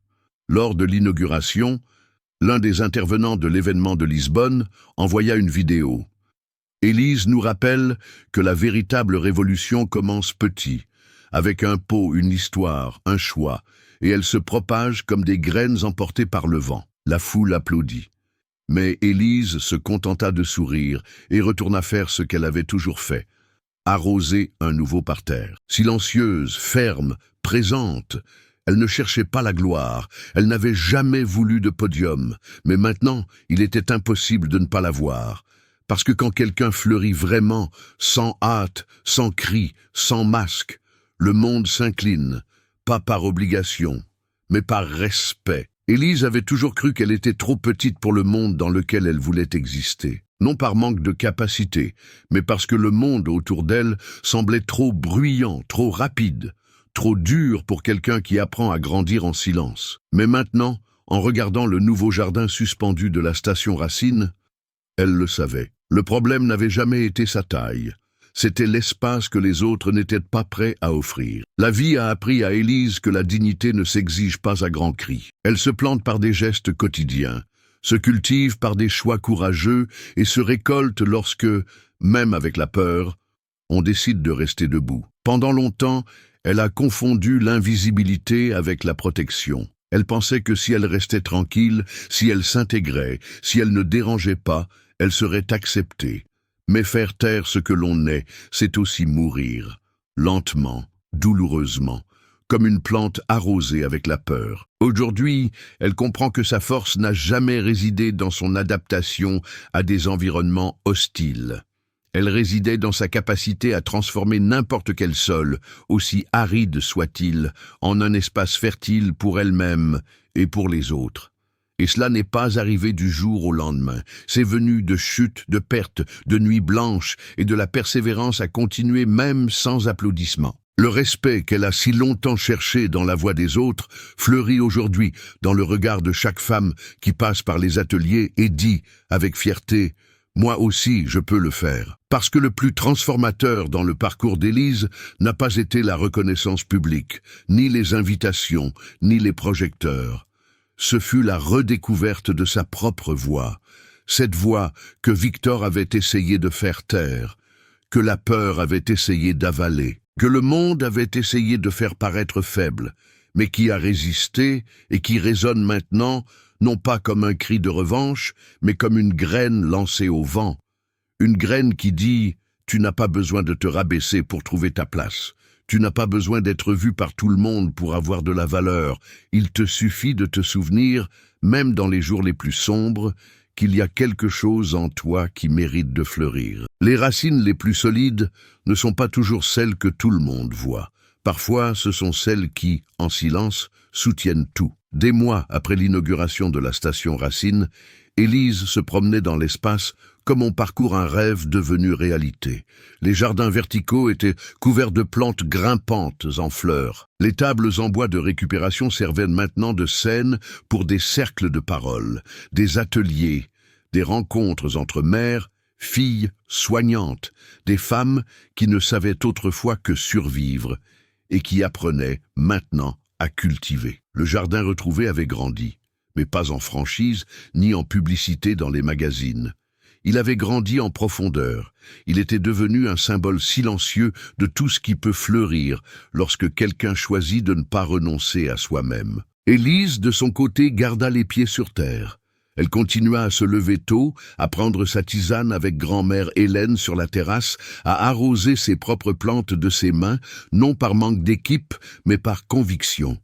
Lors de l'inauguration, l'un des intervenants de l'événement de Lisbonne envoya une vidéo. Élise nous rappelle que la véritable révolution commence petit, avec un pot, une histoire, un choix, et elle se propage comme des graines emportées par le vent. La foule applaudit. Mais Élise se contenta de sourire et retourna faire ce qu'elle avait toujours fait, arroser un nouveau parterre. Silencieuse, ferme, présente, elle ne cherchait pas la gloire, elle n'avait jamais voulu de podium, mais maintenant, il était impossible de ne pas la voir. Parce que quand quelqu'un fleurit vraiment, sans hâte, sans cri, sans masque, le monde s'incline, pas par obligation, mais par respect. Élise avait toujours cru qu'elle était trop petite pour le monde dans lequel elle voulait exister. Non par manque de capacité, mais parce que le monde autour d'elle semblait trop bruyant, trop rapide, trop dur pour quelqu'un qui apprend à grandir en silence. Mais maintenant, en regardant le nouveau jardin suspendu de la station Racine, elle le savait. Le problème n'avait jamais été sa taille. C'était l'espace que les autres n'étaient pas prêts à offrir. La vie a appris à Élise que la dignité ne s'exige pas à grands cris. Elle se plante par des gestes quotidiens, se cultive par des choix courageux et se récolte lorsque, même avec la peur, on décide de rester debout. Pendant longtemps, elle a confondu l'invisibilité avec la protection. Elle pensait que si elle restait tranquille, si elle s'intégrait, si elle ne dérangeait pas, elle serait acceptée. Mais faire taire ce que l'on est, c'est aussi mourir, lentement, douloureusement, comme une plante arrosée avec la peur. Aujourd'hui, elle comprend que sa force n'a jamais résidé dans son adaptation à des environnements hostiles. Elle résidait dans sa capacité à transformer n'importe quel sol, aussi aride soit-il, en un espace fertile pour elle-même et pour les autres. Et cela n'est pas arrivé du jour au lendemain. C'est venu de chutes, de pertes, de nuits blanches et de la persévérance à continuer même sans applaudissements. Le respect qu'elle a si longtemps cherché dans la voix des autres fleurit aujourd'hui dans le regard de chaque femme qui passe par les ateliers et dit avec fierté « Moi aussi, je peux le faire ». Parce que le plus transformateur dans le parcours d'Élise n'a pas été la reconnaissance publique, ni les invitations, ni les projecteurs. Ce fut la redécouverte de sa propre voix, cette voix que Victor avait essayé de faire taire, que la peur avait essayé d'avaler, que le monde avait essayé de faire paraître faible, mais qui a résisté et qui résonne maintenant, non pas comme un cri de revanche, mais comme une graine lancée au vent. Une graine qui dit « Tu n'as pas besoin de te rabaisser pour trouver ta place. Tu n'as pas besoin d'être vu par tout le monde pour avoir de la valeur. Il te suffit de te souvenir, même dans les jours les plus sombres, qu'il y a quelque chose en toi qui mérite de fleurir. » Les racines les plus solides ne sont pas toujours celles que tout le monde voit. Parfois, ce sont celles qui, en silence, soutiennent tout. Des mois après l'inauguration de la station Racine, Élise se promenait dans l'espace comme on parcourt un rêve devenu réalité. Les jardins verticaux étaient couverts de plantes grimpantes en fleurs. Les tables en bois de récupération servaient maintenant de scène pour des cercles de parole, des ateliers, des rencontres entre mères, filles, soignantes, des femmes qui ne savaient autrefois que survivre et qui apprenaient maintenant à cultiver. Le jardin retrouvé avait grandi, mais pas en franchise ni en publicité dans les magazines. Il avait grandi en profondeur. Il était devenu un symbole silencieux de tout ce qui peut fleurir lorsque quelqu'un choisit de ne pas renoncer à soi-même. Élise, de son côté, garda les pieds sur terre. Elle continua à se lever tôt, à prendre sa tisane avec grand-mère Hélène sur la terrasse, à arroser ses propres plantes de ses mains, non par manque d'équipe, mais par conviction.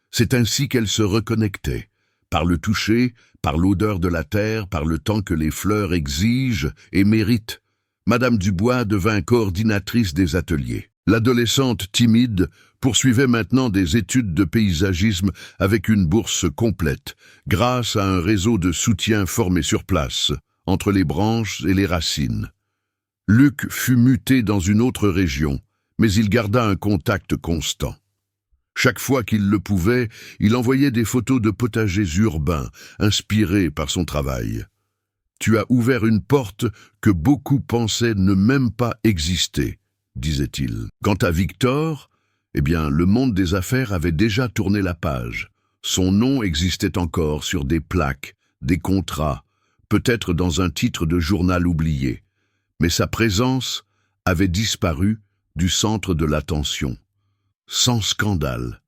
C'est ainsi qu'elle se reconnectait. Par le toucher, par l'odeur de la terre, par le temps que les fleurs exigent et méritent. Madame Dubois devint coordinatrice des ateliers. L'adolescente timide poursuivait maintenant des études de paysagisme avec une bourse complète, grâce à un réseau de soutien formé sur place, entre les branches et les racines. Luc fut muté dans une autre région, mais il garda un contact constant. Chaque fois qu'il le pouvait, il envoyait des photos de potagers urbains, inspirés par son travail. « Tu as ouvert une porte que beaucoup pensaient ne même pas exister », disait-il. Quant à Victor, eh bien, le monde des affaires avait déjà tourné la page. Son nom existait encore sur des plaques, des contrats, peut-être dans un titre de journal oublié. Mais sa présence avait disparu du centre de l'attention. Sans scandale,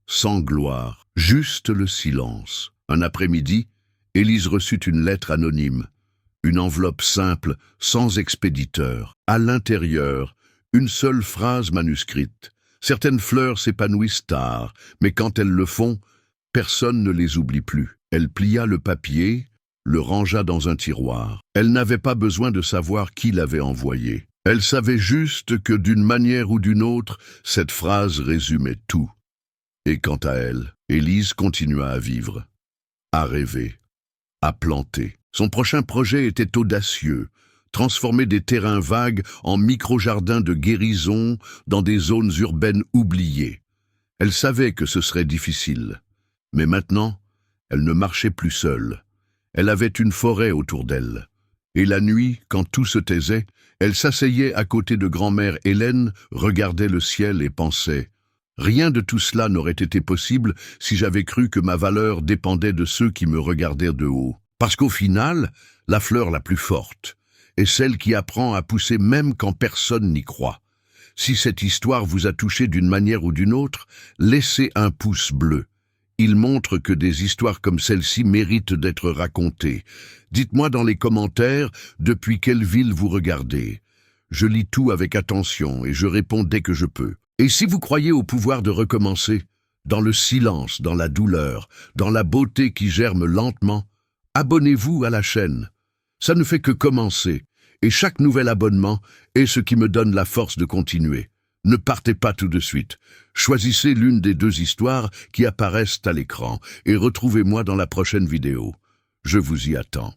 sans gloire, juste le silence. Un après-midi, Élise reçut une lettre anonyme, une enveloppe simple, sans expéditeur. À l'intérieur, une seule phrase manuscrite. Certaines fleurs s'épanouissent tard, mais quand elles le font, personne ne les oublie plus. Elle plia le papier, le rangea dans un tiroir. Elle n'avait pas besoin de savoir qui l'avait envoyé. Elle savait juste que d'une manière ou d'une autre, cette phrase résumait tout. Et quant à elle, Élise continua à vivre, à rêver, à planter. Son prochain projet était audacieux, transformer des terrains vagues en micro-jardins de guérison dans des zones urbaines oubliées. Elle savait que ce serait difficile, mais maintenant, elle ne marchait plus seule. Elle avait une forêt autour d'elle. Et la nuit, quand tout se taisait, elle s'asseyait à côté de grand-mère Hélène, regardait le ciel et pensait « Rien de tout cela n'aurait été possible si j'avais cru que ma valeur dépendait de ceux qui me regardaient de haut. Parce qu'au final, la fleur la plus forte est celle qui apprend à pousser même quand personne n'y croit. Si cette histoire vous a touché d'une manière ou d'une autre, laissez un pouce bleu. Il montre que des histoires comme celle-ci méritent d'être racontées. Dites-moi dans les commentaires depuis quelle ville vous regardez. Je lis tout avec attention et je réponds dès que je peux. Et si vous croyez au pouvoir de recommencer, dans le silence, dans la douleur, dans la beauté qui germe lentement, abonnez-vous à la chaîne. Ça ne fait que commencer, et chaque nouvel abonnement est ce qui me donne la force de continuer. Ne partez pas tout de suite. Choisissez l'une des 2 histoires qui apparaissent à l'écran et retrouvez-moi dans la prochaine vidéo. Je vous y attends.